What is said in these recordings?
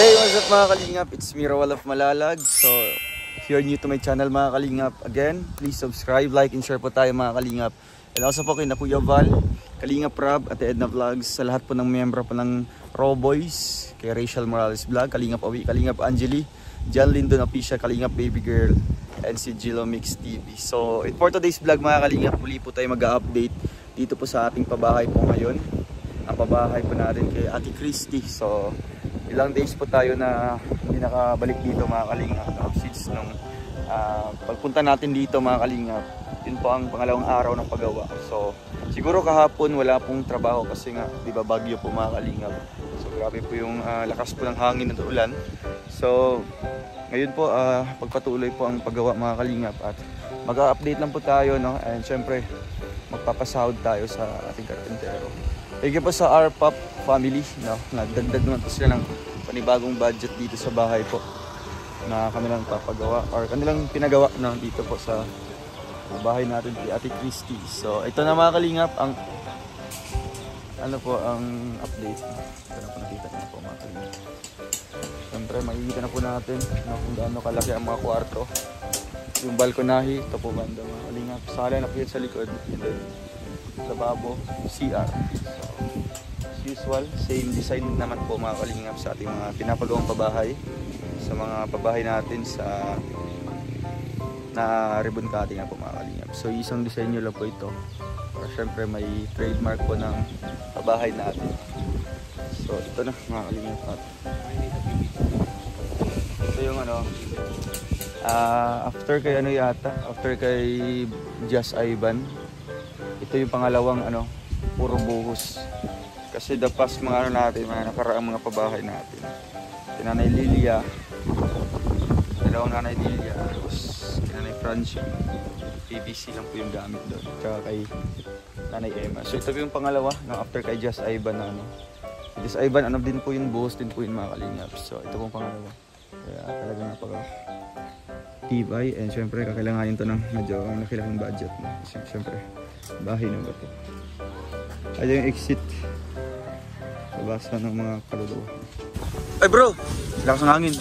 Hey, what's up mga kalingap? It's me, Rawal of Malalag. So, if you're new to my channel mga kalingap, again, please subscribe, like, and share po tayo mga kalingap. And also po kay na Kuya Val, Kalingap Rob at Edna Vlogs, sa lahat po ng miyembro po ng Raw Boys, kay Rachel Morales Vlog, Kalingap Awi, Kalingap Angeli, John Lindon Official, Kalingap Baby Girl, and si Gilo Mix TV. So, for today's vlog mga kalingap, muli po tayo mag-update dito po sa ating pabahay po ngayon. Ang pabahay po natin kay Ate Christy. So, ilang days po tayo na hindi nakabalik dito mga kalingap. Since nung pagpunta natin dito mga kalingap, yun po ang pangalawang araw ng paggawa. So, siguro kahapon wala pong trabaho kasi nga, di ba, bagyo po mga kalingap. So, grabe po yung lakas po ng hangin at ulan. So, ngayon po, pagpatuloy po ang paggawa mga kalingap at mag-update lang po tayo, no? And syempre, magpapasahod tayo sa ating karpentero. Thank you po sa RPOP family, no? Nagdagdag naman po sila ng panibagong budget dito sa bahay po na kanilang papagawa or kanilang pinagawa na dito po sa bahay natin kay Ate Christy. So ito na mga kalingap ang ano po ang update. Ito na po, nakita na po mga kalingap. Siyempre makikita na po natin, no, kung gaano kalaki ang mga kwarto. Yung balkonahe, ito po banda mga kalingap. Sala na po yun sa likod. And then lababo, CR. So, as usual, same design naman po mga kalingap sa ating mga pinapagawang pabahay. Sa mga pabahay natin sa na ribbon cutting na po mga kalingap. So isang design nyo lang po ito. Para syempre may trademark po ng pabahay natin. So ito na mga kalingap. Ito yung ano, after kay ano yata, after kay Just Ivan, ito yung pangalawang ano, puro buhos. Kasi the past mga ano natin, mga nakaraang mga pabahay natin. Si Nanay Lilia, dalawang Nanay Lilia, tapos si Nanay Francie, PVC lang po yung gamit doon. Tsaka kay Nanay Emma. So ito yung pangalawa, no, after kay Just Ivan na ano. Just Ivan, ano din po yung buhos din po yung mga kalingap. So ito pong pangalawa. Kaya talaga napaka tibay, and syempre kakailanganin to ng medyo nakilaking budget, no? Kasi syempre bahay na ba ito. Ayun yung exit. Labas na ng mga kaluluwa. Ay bro! Lakas ng hangin.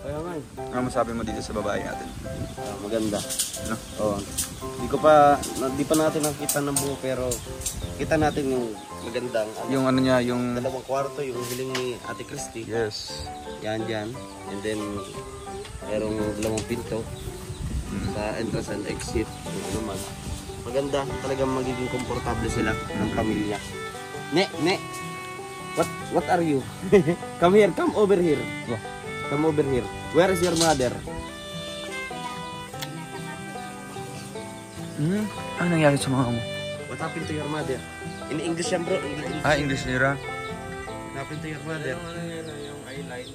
Kaya nga eh. Ano masabi mo dito sa babae natin? Maganda. No? Oo. Di pa natin nakita ng buo, pero kita natin yung magandang ano, Yung ano niya, yung dalawang kwarto, yung hiling ni Ate Christy. yes. Yan dyan. And then merong dalawang pinto sa entrance and exit. Yung ano man. Maganda. Talagang magiging komportable sila ng pamilya. Ne! What are you? Come here, come over here. Yeah. Come over here. Where is your mother? Ano nangyari sa mga mo? What happened to your mother? In English yan bro. English nira. What happened to your mother? Yung eyeline.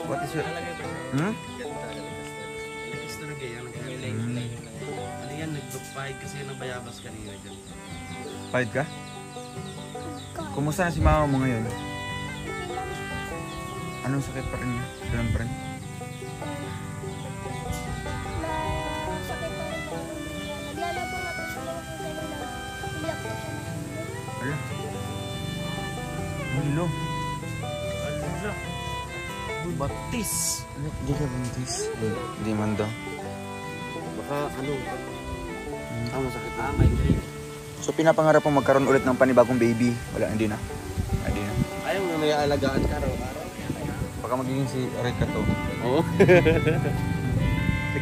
What is it? Likas talaga yan. Ano yan? Nag-pahid kasi yan ng bayabas kanina dyan. Pahid ka? Kumusta na si mama mo ngayon? Anong sakit pa rin niya? Ganun pa rin? Ala? Ano? Ala? Batis! Hindi ka buntis? Hindi man daw. Baka ano? Masakit na. Migraine. So pinapangarap mo magkaroon ulit ng panibagong baby? Wala, hindi na. Hindi na. Ayaw na may alagaan ka araw-araw. Baka magiging si Rika to. Oo.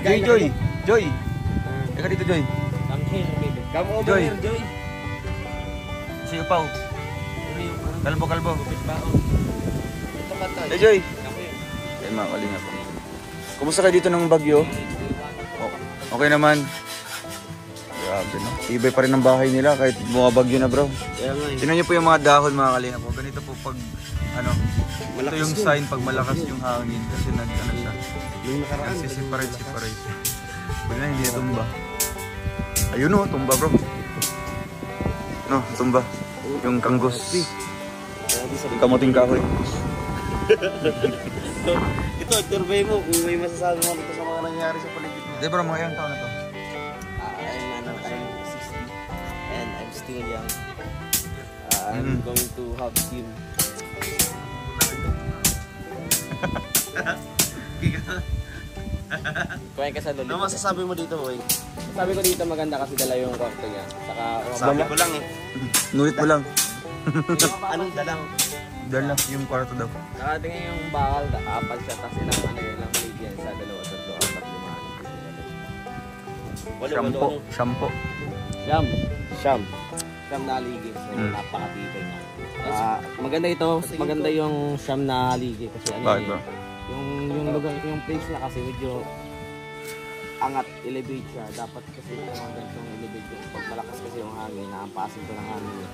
Joy! Eka dito, Joy. Come here, baby. Come over Joy. here, Joy. Si Upaw. Kalbo. Ito ka tayo. Hey, Joy! Come here. Ay, mga kalingap. Kumusta kayo dito ng bagyo? Okay naman. Grabe, no? Ibay pa rin ang bahay nila kahit bumabagyo na, bro. Kaya nga eh. Tingnan niyo po yung mga dahon, mga kalingap. Ganito po pag, ano, Malakas ito yung yun. sign pag malakas yung hangin kasi ano siya. Nung nakaraan. Separate. Pag na hindi na tumba. Ayun o, tumba, bro. No, tumba. Yung kanggos. Yung kamuting kahoy. Ito, survey mo kung may masasabi mo dito sa mga nangyari sa paligid mo. Hindi, bro, mga ilang taon na to? I'm 60 and I'm still young. I'm going to have him Kumain ka sa lolo. Ano masasabi mo dito, boy? Sabi ko dito maganda kasi dala yung kwarto niya. Saka Sabi ko lang eh. Nulit mo lang. Anong dalang? Dala yung kwarto daw. nakatingin yung bakal, apat siya, tapos ilang ano yun lang maliit yan sa dalawa, tatlo, apat, lima. Shampoo. Siyam na ligi. So, napakatibay nga. Maganda ito, maganda yung siyam na ligi kasi ano Bakit eh, ba? yung lugar, yung place na kasi medyo angat, elevate siya. Dapat kasi yung mga ganitong elevate yung pag malakas kasi yung hangin, naampasin ko ng hangin.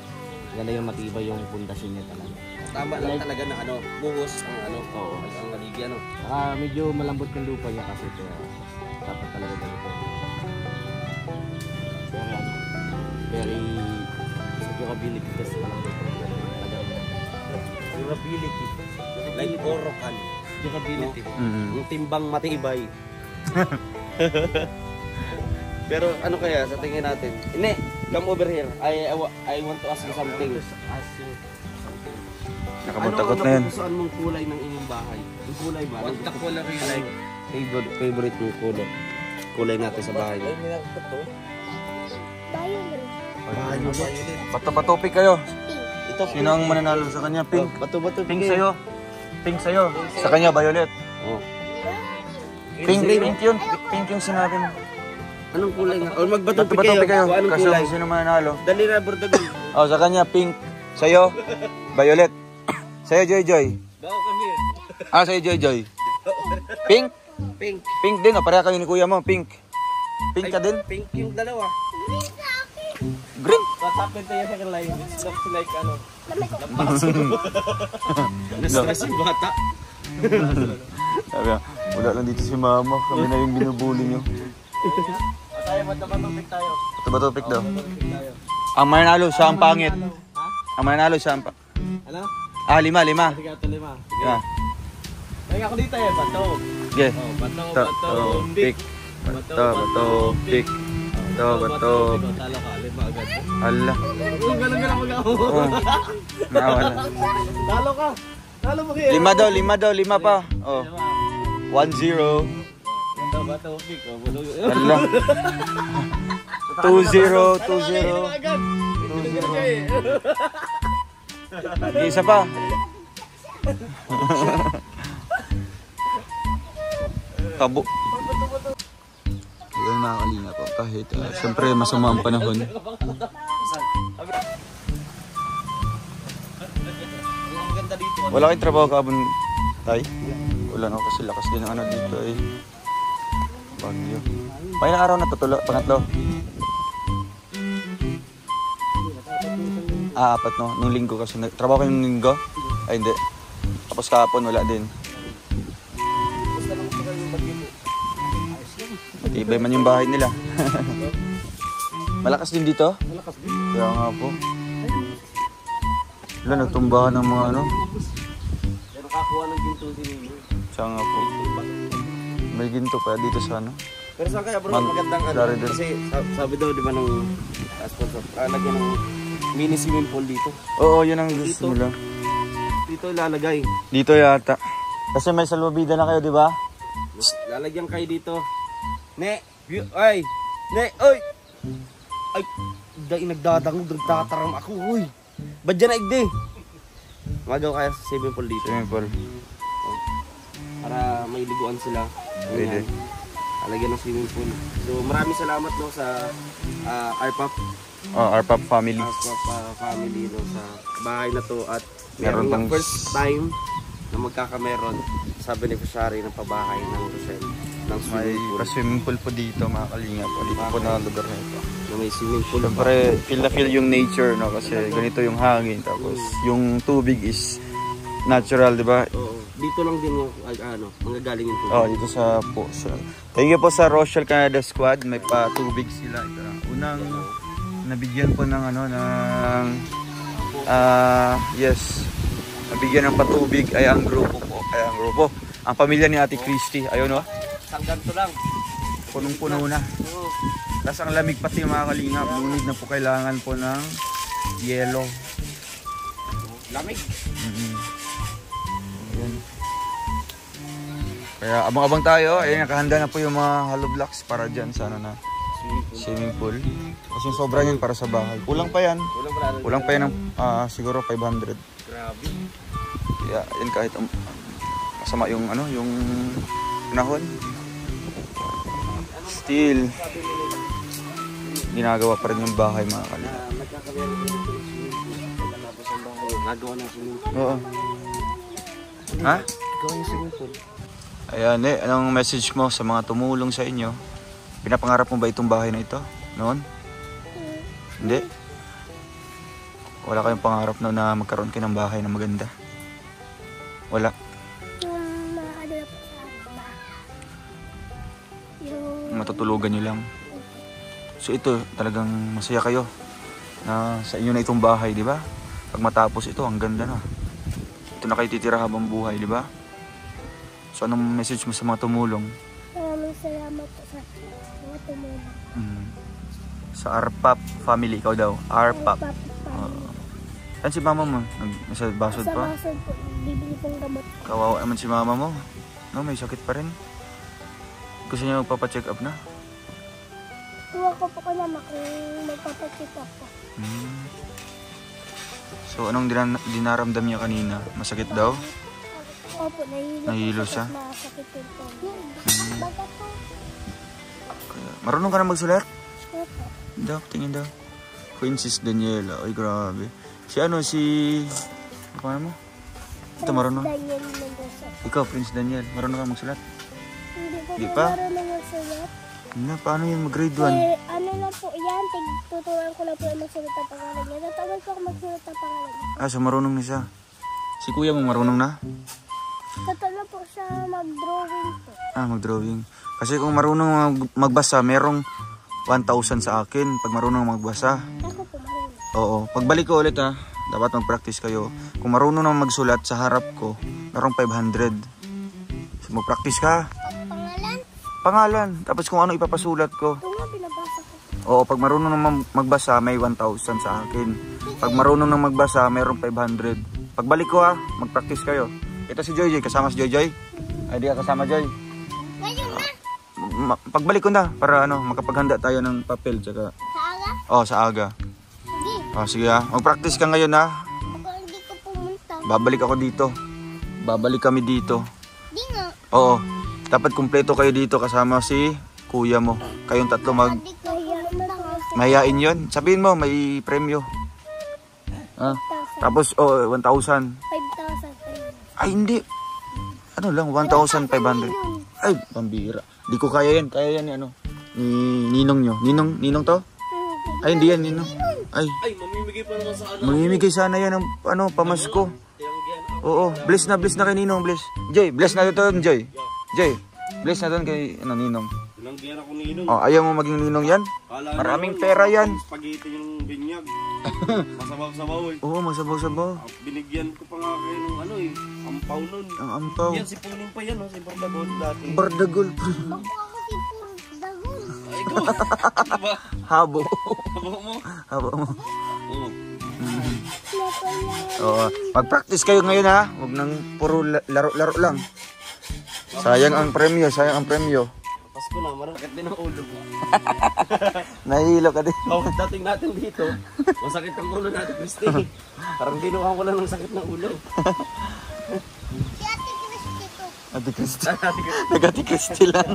Ganda yung matibay yung pundasyon niya talaga. Tama lang talaga na ano, buhos ang ano, ang naligi ano. Saka medyo malambot yung lupa niya kasi kaya dapat talaga ganito. Very ano, very durability kasi malambot. Durability. Like Orocan. Durability. Yung timbang matibay. Pero ano kaya sa tingin natin? Hindi, come over here. I want to ask you something. Nakamuntakot na yan. Ano ang mong kulay ng inyong bahay? Yung kulay ba? What the color you like? Favorite mong kulay? Kulay natin sa bahay. Patopik kayo. Ito, Sino ang mananalo sa kanya? Pink. Bato. Pink sa'yo. Pink sa'yo. Sa kanya, violet. Oh. Pink yun. Pink yung sinabi mo. Anong kulay nga? O magbato Patopik kayo. Kung anong Kaso kulay? sino mananalo? Dali na, Bordagon. Oh, sa kanya, pink. Sa'yo, violet. Sa'yo, Joy. Bao kami. Sa'yo, Joy. Pink? Pink. Pink din. Pareha kayo ni kuya mo. Pink. Pink ka din? Pink yung dalawa. Green. What happened to your hairline? It looks like ano? Na-stress yung bata. Sabi nga, wala lang dito si mama. Kami na yung binubuli nyo. Tayo, matapatopik tayo. Patopik daw. Ang mananalo, siya ang pangit. Ang mananalo, siya ang pangit. Ano? 5. Sige, ito 5. Yeah. Lagi ako dito eh, bato. Okay. Oh, bato, Patopik. Patopik. Patopik. Talo ka, 5 agad. Ala. Galang mag-ako. Oh. Nawala. Talo ka. Talo mo kayo. 5 daw, 5 pa. Oh. 1-0. Bato, pick. Ala. 2-0. 2-0. Isa pa. Tabo. Yan mga kalinga po. Kahit syempre masama ang panahon. Wala kayong trabaho kabon tay? Wala na kasi lakas din ang ano dito eh. Bagyo. May na araw na tutulog. Pangatlo. 4 no. Nung linggo kasi. Trabaho kayo nung linggo? Ay hindi. Tapos kahapon wala din. Matibay man yung bahay nila. Malakas din dito? Malakas din. Kaya nga po. Wala, nagtumbahan ng mga ano. Pero kakuha ng ginto din yun. Siya nga po. May ginto pa dito sa ano. Pero saan kaya bro, magandang ano? Florida. Kasi sabi daw di ba nung sponsor, lagyan ng mini swimming pool dito. Oo, yun ang gusto nila. Dito ilalagay. Dito yata. Kasi may salubida na kayo, di ba? Lalagyan kayo dito. Ne, ay, ne, oy. Ay, dahil nagdadangog, nagtataram ako, uy. Ba't dyan na igdi? Magaw kaya sa swimming pool dito. Swimming pool. Para may liguan sila. Pwede. Alagyan ng swimming pool. So maraming salamat no sa RPAP. RPAP family. Family no sa bahay na to at Meron meron pang- first time na magkakameron sa beneficiary ng pabahay ng Rosel ng May swimming pool. swimming pool po dito, mga kalinga po. Dito po na lugar na ito. Na may swimming pool. Siyempre, feel na feel yung nature, no? Kasi ganito yung hangin. Tapos, yung tubig is natural, di ba? Oo. Dito lang din yung manggagaling yung tubig. Oh, dito sa po. Thank you po sa Rochelle Canada Squad. May pa-tubig sila. Ito na. Unang nabigyan po ng ano, ng yes. Nabigyan ng patubig ay ang grupo po. Ay ang grupo. Ang pamilya ni Ate Christy. Ayun, no? Hanggang to lang. Punong-puno na. Oo. Tapos ang lamig pati mga kalingap. Ngunit na po kailangan po ng yelo. Lamig. Ayan. Kaya abang-abang tayo. Ayun, nakahanda na po yung mga hollow blocks para dyan sa ano na swimming pool. Kasi sobra yan para sa bahay. Kulang pa yan. Kulang pa yan ng siguro 500. Grabe. Kaya yun kahit masama yung ano, yung panahon. Still ginagawa pa rin yung bahay mga kalingap. Nagkakaroon ng nagawa ng swimming pool. Oo. Ha? Nagawa yung swimming pool. Ayan anong message mo sa mga tumulong sa inyo? Pinapangarap mo ba itong bahay na ito noon? Hindi? Wala kayong pangarap na magkaroon kayo ng bahay na maganda? Wala? Yung mga ano po sa ba? Yung Matutulugan nyo lang? So ito talagang masaya kayo na sa inyo na itong bahay, di ba? Pag matapos ito, ang ganda na. Ito na kayo titira habang buhay, di ba? So anong message mo sa mga tumulong? maraming salamat po sa mga tumulong. Sa Arpap family, ikaw daw. Arpap. Saan si mama mo? Nasa basod Sa pa? basod po, bibili pong gamot. Kawawa naman si mama mo. No, may sakit pa rin. Gusto niya magpapacheck up na? Tuwa ko po naman kung magpapacheck up po. So anong dinaramdam niya kanina? Masakit daw? Opo, Nahihilo siya? Masakit yun po. Bakit po? Marunong ka na magsulat? Opo. Daw, tingin daw. Princess Daniela. Ay, grabe. Si ano, si... Ano pa mo? Ito, marunong. Daniel Mendoza. Ikaw, Prince Daniel. Marunong ka magsulat? Hindi po Di po pa? marunong magsulat. Na, paano yan? Mag-grade 1? Ano lang po yan, tuturuan ko lang po yung magsulat ang pangalan niya. Natawag po ako magsulat ang pangalan niya. Ah, so marunong na siya. Si kuya mo marunong na? Totoo po siya mag-drawing po. Ah, mag-drawing. Kasi kung marunong magbasa, merong 1,000 sa akin. Pag marunong magbasa. Ako po marunong. Oo. Pagbalik ko ulit ha, dapat mag-practice kayo. Kung marunong na magsulat sa harap ko, merong 500. So mag-practice ka. Pangalan? Pangalan. Tapos kung ano ipapasulat ko. Ito nga, binabasa ko. Oo, pag marunong na magbasa, may 1,000 sa akin. Pag marunong na magbasa, mayroong 500. Pagbalik ko ha, mag-practice kayo. Ito si Joy Joy, kasama si Joy Joy. Ay, di ka kasama Joy. Ngayon na? Pagbalik ko na, para ano, makapaghanda tayo ng papel. Tsaka... Sa aga? Oh, sa aga. Hindi. Oh, sige ha, mag-practice ka ngayon ha. Ako hindi ko pumunta. Babalik ako dito. Babalik kami dito. Di nga. Oo, dapat kumpleto kayo dito kasama si kuya mo. Kayong tatlo Hindi ko pumunta. mahihain yun. Sabihin mo, may premyo. Ah, tapos, 1,000. 5,000. Ay, hindi. Ano lang, 1,500. Ay, pambira. Di ko kaya yan. Kaya yan ni ano, ni ninong nyo. Ninong to? Ay, hindi yan, ninong. Ay, Mamimigay pa naman sa ano. mamimigay sana yan ng ano, pamasko. Oo, bless na kay ninong, bless. Joy, bless na doon, Joy. Joy, bless na doon kay ano, ninong. Tinanggihan ako ninong. Oh, ayaw mo maging ninong yan? Kala Maraming naman, pera yan. Spaghetti yung binyag. Masabaw-sabaw eh. Oo, masabaw-sabaw. Binigyan ko pa nga kayo ng ano eh. Ampaw nun. Ang ampaw. Yan, si Puning pa yan. Si Bardagol dati. Bardagol. Ako si Puro Dagol. Ay, ikaw. Diba? Habo. Habo mo. Habo mo. Oo. Oo, mag-practice kayo ngayon ha. Huwag nang puro laro-laro lang. Sayang ang premyo, sayang ang premyo. Pasko na, marakit din ang ulo. Nahihilo ka din. Oh, dating natin dito. Masakit ang ulo natin, Christy. Parang binuha ko lang ng sakit ng ulo. Si Ate Christy to. Ate Christy. Nag-Ate Christy lang.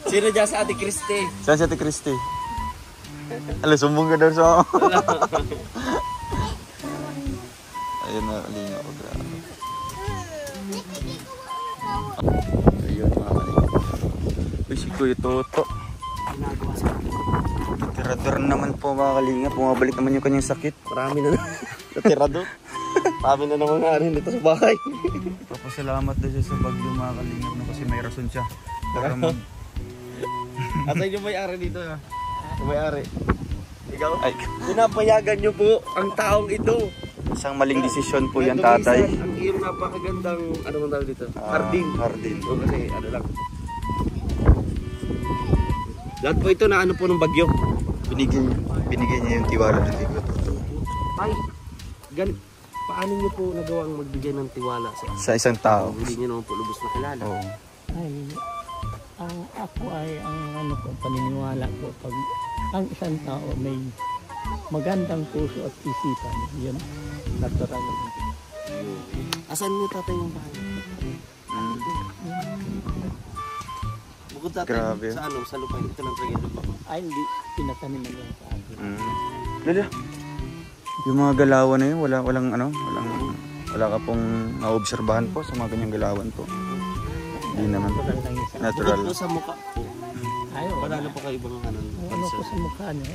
Sino dyan sa Ate Christy? Saan si Ate Christy? Alam, sumbong ka daw sa... Ayun na, alina ko. Grabe. Ayun, mga kalingap. Uy, si Kuya Toto. Ginagawa sa akin. Tirador naman po mga kalingap. Pumabalik naman yung kanyang sakit. Marami na natirado. Marami na naman nga rin dito sa bahay. Papasalamat daw siya sa bagyo mga kalingap no, kasi may rason siya. Para mag... Asa yung may-ari dito ha? Yung may-ari. Ikaw? Ay, Pinapayagan nyo po ang taong ito. isang maling desisyon po yan, Ang tatay. Ang iyong napakagandang, ano man tawag dito? Hardin. Hardin. O kasi, ano lang. Lahat po ito na ano po ng bagyo. Binigay niya yung tiwala ng Kuya Toto. Ay, paano nyo po nagawang magbigay ng tiwala Sa isang tao. Hindi nyo naman po lubos na kilala. Oo. Ay, ang ako ay ang ano ko, paniniwala ko pag ang isang tao may magandang puso at isipan, yun, natural. Asan nyo tatay yung bahay? Bukod tatay, Grabe. sa ano, sa lupa, ito lang talaga lupa. Ay, hindi, pinatanim na yan sa akin. Lala. Yung mga galawan na yun, wala ka pong naobserbahan po sa mga ganyang galawan po. Hindi naman. Natural lang isa. Natural. Bukod po sa mukha po. Ay, Wala na po kayo ibang ano, ano ko sa mukha niya,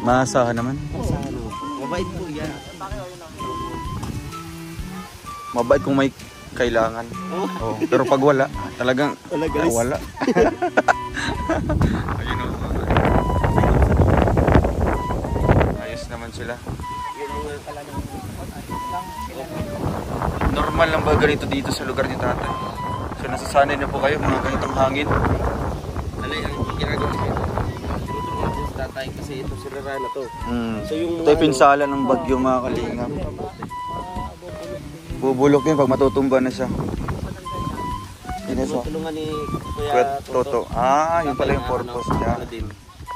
Maasahan naman. Sa ano, mabait po yan. Mabait kung may kailangan. Oo. Pero pag wala, talagang wala. Ayun o. Ayos naman sila. Normal lang ba ganito dito sa lugar ni tatay? So nasasanay na po kayo mga ganitong hangin? Alay, ang ginagawa ko. Tinutulungan din sa tatay kasi ito si Rara to. So yung Ito yung pinsala ng bagyo mga kalingap. Bubulok yun pag matutumba na siya. Yun na siya. tinutulungan ni Kuya Kuya Toto. Yung pala yung purpose niya. Ano din,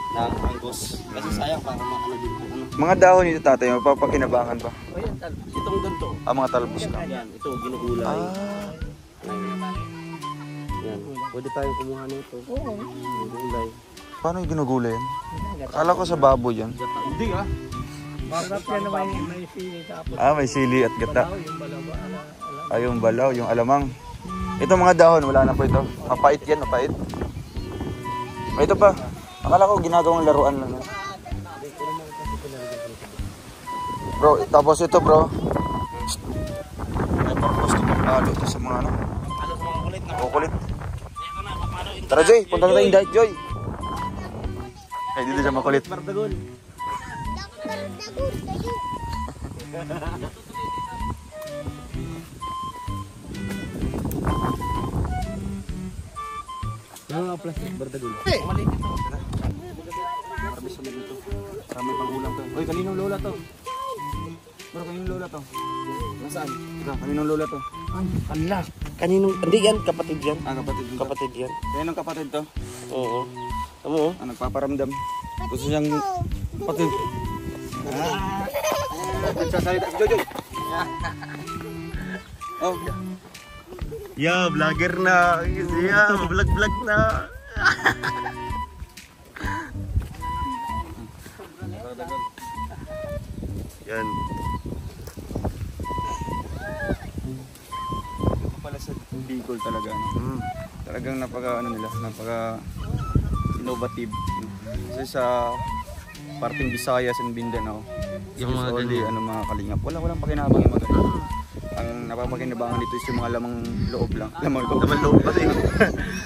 na anggos. Kasi sayang para maano din po. Ano. Mga dahon nito tatay, mapapakinabangan pa. Itong ganito. Mga talbos ka. Yan, ito ginugulay. Yan, pwede tayong kumuha nito. Ginugulay. Paano yung ginugulay yan? Akala ko sa baboy yan. Hindi ah. Sarap yan na may sili tapos. May sili at gata. Yung balawa, Yung balaw, yung alamang. Ito mga dahon, wala na po ito. Mapait yan, mapait. Ito pa. Akala ko ginagawang laruan lang. Bro, tapos ito bro. May purpose ito pagkalo ito sa mga ano. Kukulit. Tara Joy, punta na tayong diet Joy. Ay, dito siya makulit. Bardagol. Mga plastic bardagol. Maliit ito. Marami sa dito. Marami pang ulam to. Oy, kaninong lola to? Bro, kaninong lola to? Nasaan? Kaninong lola to? kanila. Kaninong, hindi yan, kapatid yan. Kapatid dito. Kapatid yan. Kaninong kapatid to? Oo. Tama mo? Nagpaparamdam. Gusto siyang kapatid. Nagsasalita si Joy. Oh. Yeah, vlogger na. Yeah, vlog na. Yan. Pala sa Bicol talaga. Talagang napaka innovative. Kasi sa parting Visayas and Mindanao, Yung mga only mga kalingap. Walang pakinabang yung mga ganito. Ang napapakinabangan dito is yung mga lamang loob lang. Lamang loob pati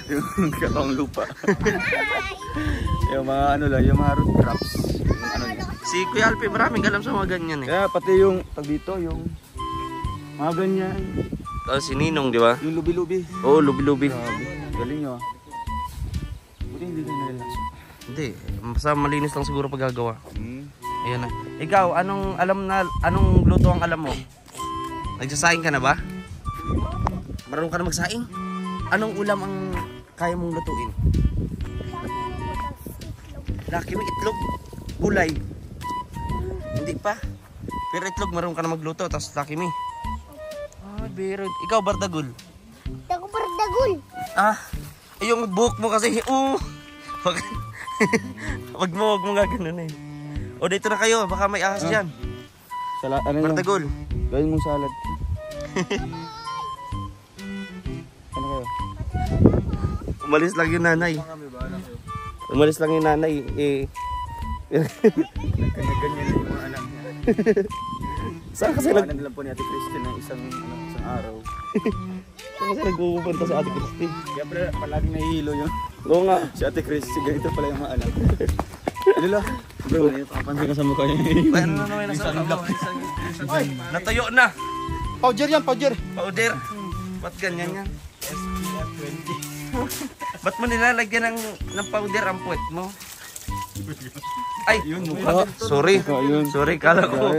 yung katawang lupa. Yung mga yung mga root crops. Yung niya. Si Kuya Alpi, maraming alam sa mga ganyan eh. Kaya pati yung tag dito, yung mga ganyan. Si Ninong, di ba? Yung lubi-lubi. Oo, lubi-lubi. Grabe. Galing nyo. Buti hindi kayo nalalaso. Hindi, basta malinis lang siguro paggagawa. Ayan na. Ikaw, anong luto ang alam mo? Nagsasaing ka na ba? Marunong ka na magsaing? Anong ulam ang kaya mong lutuin? Laki mo itlog, gulay. Hindi pa. Pero itlog marunong ka na magluto, tapos laki mo. Biro. Ikaw, Bardagul. Ako Bardagul. Yung buhok mo kasi, wag mo nga ganun eh. O dito na kayo, baka may ahas dyan. Bardagul. Gawin mong salad. Ano kayo? Umalis lang yung nanay. Umalis lang yung nanay. Ganyan yung mga anak niya. Saan kasi Ano lang po ni Ate Christine ng isang araw. nagpupunta sa Ate Christy? Kaya pala palaging nahihilo yung Oo nga. si Ate Christine. Ganito pala yung mga anak. Ano lang? Bro, papansin ka sa mukha niya. Ano na naman nasa natayo na. Powder yan, powder. Powder. Ba't ganyan yan? Ba't mo nilalagyan ng powder ang puwet mo? Ay, sorry. Sorry, kala ko.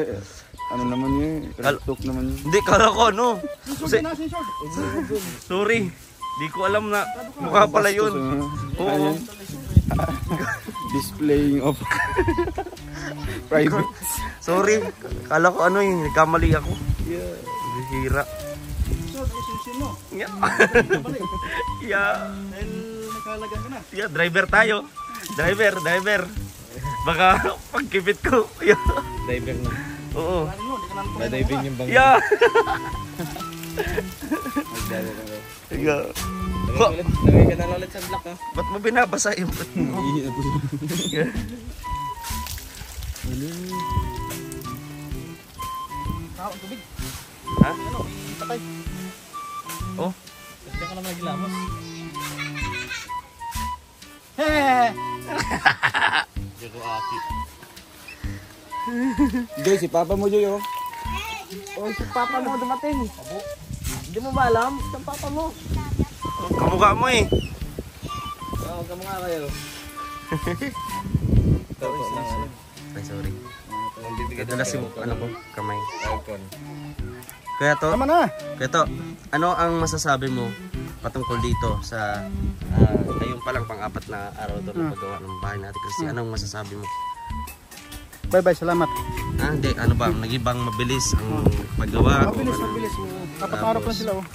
Ano naman yun? Talk naman yun. Hindi, kala ko ano. Sorry. Di ko alam na mukha pala yun. Oo. Displaying of private. Sorry. Kala ko ano yun. Nagkamali ako. Hira. Yeah. Yeah, driver tayo. Driver. Baka pagkipit ko. Yeah. Driver na. Oo. Dadiving yung bangin. Yeah. Yeah. Lagay ka na ulit sa block ha. Ba't mo binabasa yung ba't mo? Ha? Oh? Diyan ka naman naglamos. Jero aki. Joy, si Papa mo, Joy, oh. Oh, si papa mo dumating. Abo. Hindi mo ba alam? Si papa mo. Kamukha mo eh. Oo, kamukha kayo. Ay, sorry. Nadulas yung ano ko, kamay. Kaya to, ano ang masasabi mo patungkol dito sa ngayon pa lang pang-apat na araw to na paggawa ng bahay natin Christy? Anong masasabi mo? Bye-bye, salamat. Hindi, ano ba, nagibang mabilis ang paggawa? Mabilis. Apat na araw pa sila, oh.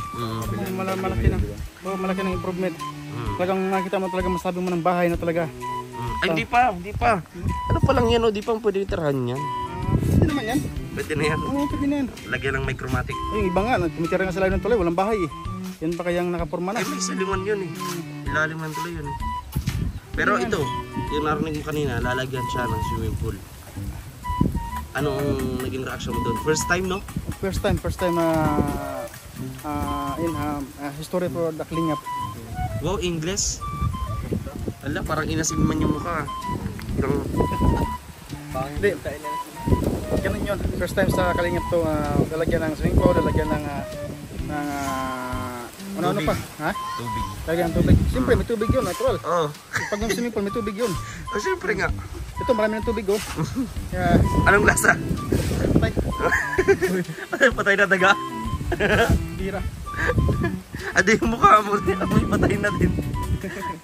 Malaki ng improvement. Talagang nakita mo talaga, masabi mo ng bahay na talaga. Ay, hindi pa. Ano pa lang yan, di pa pwede itirahan yan. Hindi naman yan. Pwede na yan. Oo, pwede na yan. Lagyan ng micromatic. Yung iba nga, tumitira nga sila ng tuloy, walang bahay eh. Yan pa kayang nakaporma na. Ay, may salingan yun eh. Ilalim ng tuloy yun. Pero ito, yung narinig mo kanina, lalagyan siya ng swimming pool. Anong naging reaction mo doon? First time, no? First time history for the Kalingap. Wow, English. Ala, parang inasim man yung mukha. Hindi, ganun yun. First time sa Kalingap to, lalagyan ng swimming pool, lalagyan ng ano pa? Ha? Tubig. Lalagyan ng tubig. Siyempre, may tubig yun, natural. Oo. Pag yung swimming pool, may tubig yun. Oh, siyempre nga. Ito, marami ng tubig, oh. Kaya, Anong lasa? patay. Patay na daga? Bira. Adi yung mukha mo, amoy patay na din.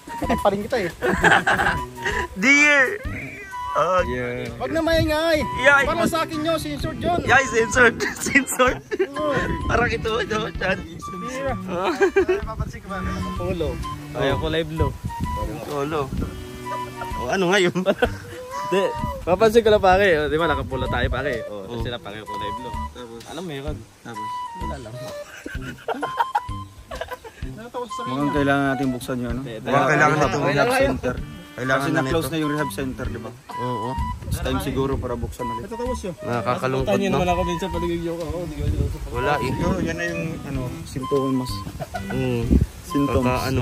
Patay pa rin kita eh. Dear! Oh, yeah. Huwag na maingay. Yeah, Para sa akin nyo, censored yun. Yeah, censored. Parang ito, chan. Bira. Papansin ka ba? Polo. Ayaw ko live low. Solo. O, ano ngayon? Hindi. Papansin ko na pare. Di ba nakapula tayo pare. O, sila pare ko live low. Alam meron. Tapos? Wala lang. Mukhang kailangan natin buksan yun, ano? Mukhang kailangan natin rehab center. Kailangan Kasi na na-close nito. na yung rehab center, di ba? Oo. It's time siguro para buksan ulit. Natatawas yun. Nakakalungkot, Tanya no? naman ako minsan pag nag-joke ako. Di ko dito sa Wala eh. Siguro, yan na yung symptoms. Symptoms.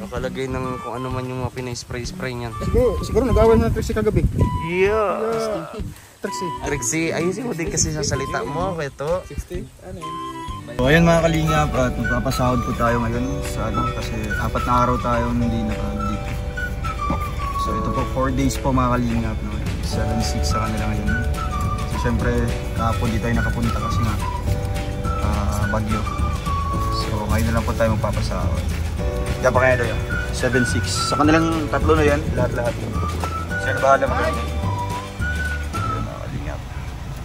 Nakalagay ng kung ano man yung mga pinay-spray niyan. Siguro nag-awal na ng Trixie kagabi. Yeah! Trixie. Trixie, ayusin mo din kasi sa salita mo. Ito. 60? Ano yun? So ayan mga kalingap, at magpapasahod po tayo ngayon sa kasi 4 na araw tayo hindi nakadito. So ito po 4 days po mga kalingap, no? 7-6 sa kanila ngayon. So syempre kahapon di tayo nakapunta kasi nga bagyo. So ngayon na lang po tayo magpapasahod. Kaya pa kaya doon 7-6 sa kanilang tatlo na yan, lahat-lahat. Sino bahala mo doon?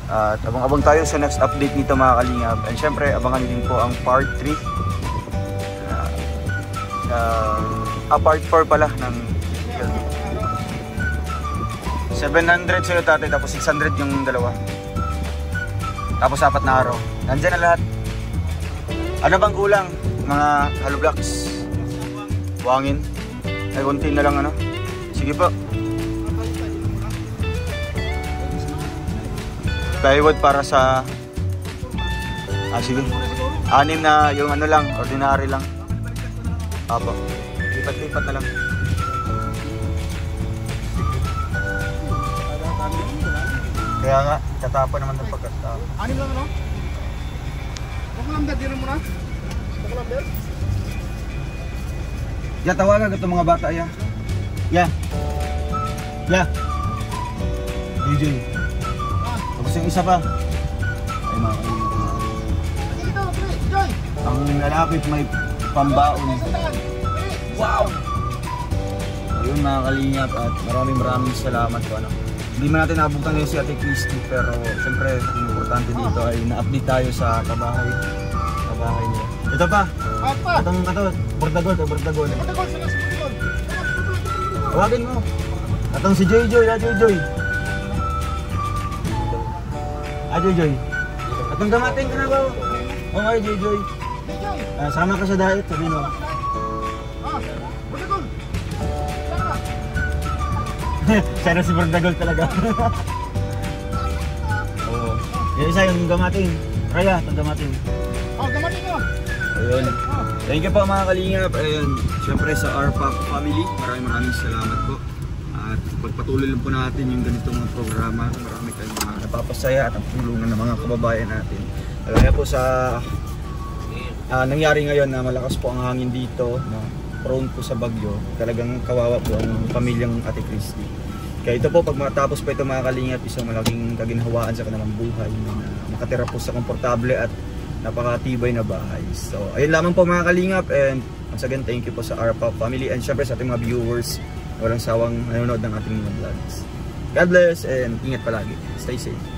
At abang-abang tayo sa next update nito mga kalingap. And syempre abangan din po ang part 3 part 4 pala ng 700 sila tatay tapos 600 yung dalawa. Tapos 4 na araw. Nandyan na lahat. Ano bang kulang? Mga hollow blocks. Buhangin. Ay konti na lang ano. Sige po. Plywood para sa sige. 6 na yung ano lang, ordinary lang. Apo. Lipat-lipat na lang. Kaya nga, tatapon naman ng pagkatapon. 6 lang ano? Huwag mo lang dyan mo na. Huwag mo lang dyan. Ya, tawagan ko itong mga bata, ya. Ya. Ya. DJ. Tapos yung isa pa. Ay, mga kalingap. Ang lalapit may pambaon. Wow! Ayun mga kalingap at maraming salamat po. Ano. Hindi man natin nabutan ngayon si Ate Christy pero siyempre ang importante dito ay na-update tayo sa kabahay niya. Ito pa! Itong Bordagol. Tawagin mo! Itong si Joy. Joy. Itong gamating ka na ba? Okay, Joy. Sama ka sa diet, sabi mo. Sana si Bordagol talaga. Oo. Yung isa yung gamating. Raya, itong gamating. Gamating ko. Ayun. Thank you po mga kalingap. Ayun. Siyempre sa RPAP family, maraming salamat po. At pagpatuloy lang po natin yung ganitong mga programa. Marami kayong mga napapasaya at ang tulungan ng mga kababayan natin. Kaya po sa nangyari ngayon na malakas po ang hangin dito, no? Prone po sa bagyo, talagang kawawa po ang pamilyang Ate Christy. Kaya ito po, pag matapos pa ito mga kalingap, isang malaking kaginhawaan sa kanilang buhay na makatira po sa komportable at napakatibay na bahay. So, ayun lamang po mga kalingap, and once again, thank you po sa RPAP family and syempre sa ating mga viewers walang sawang nanonood ng ating mga vlogs. God bless and ingat palagi. Stay safe.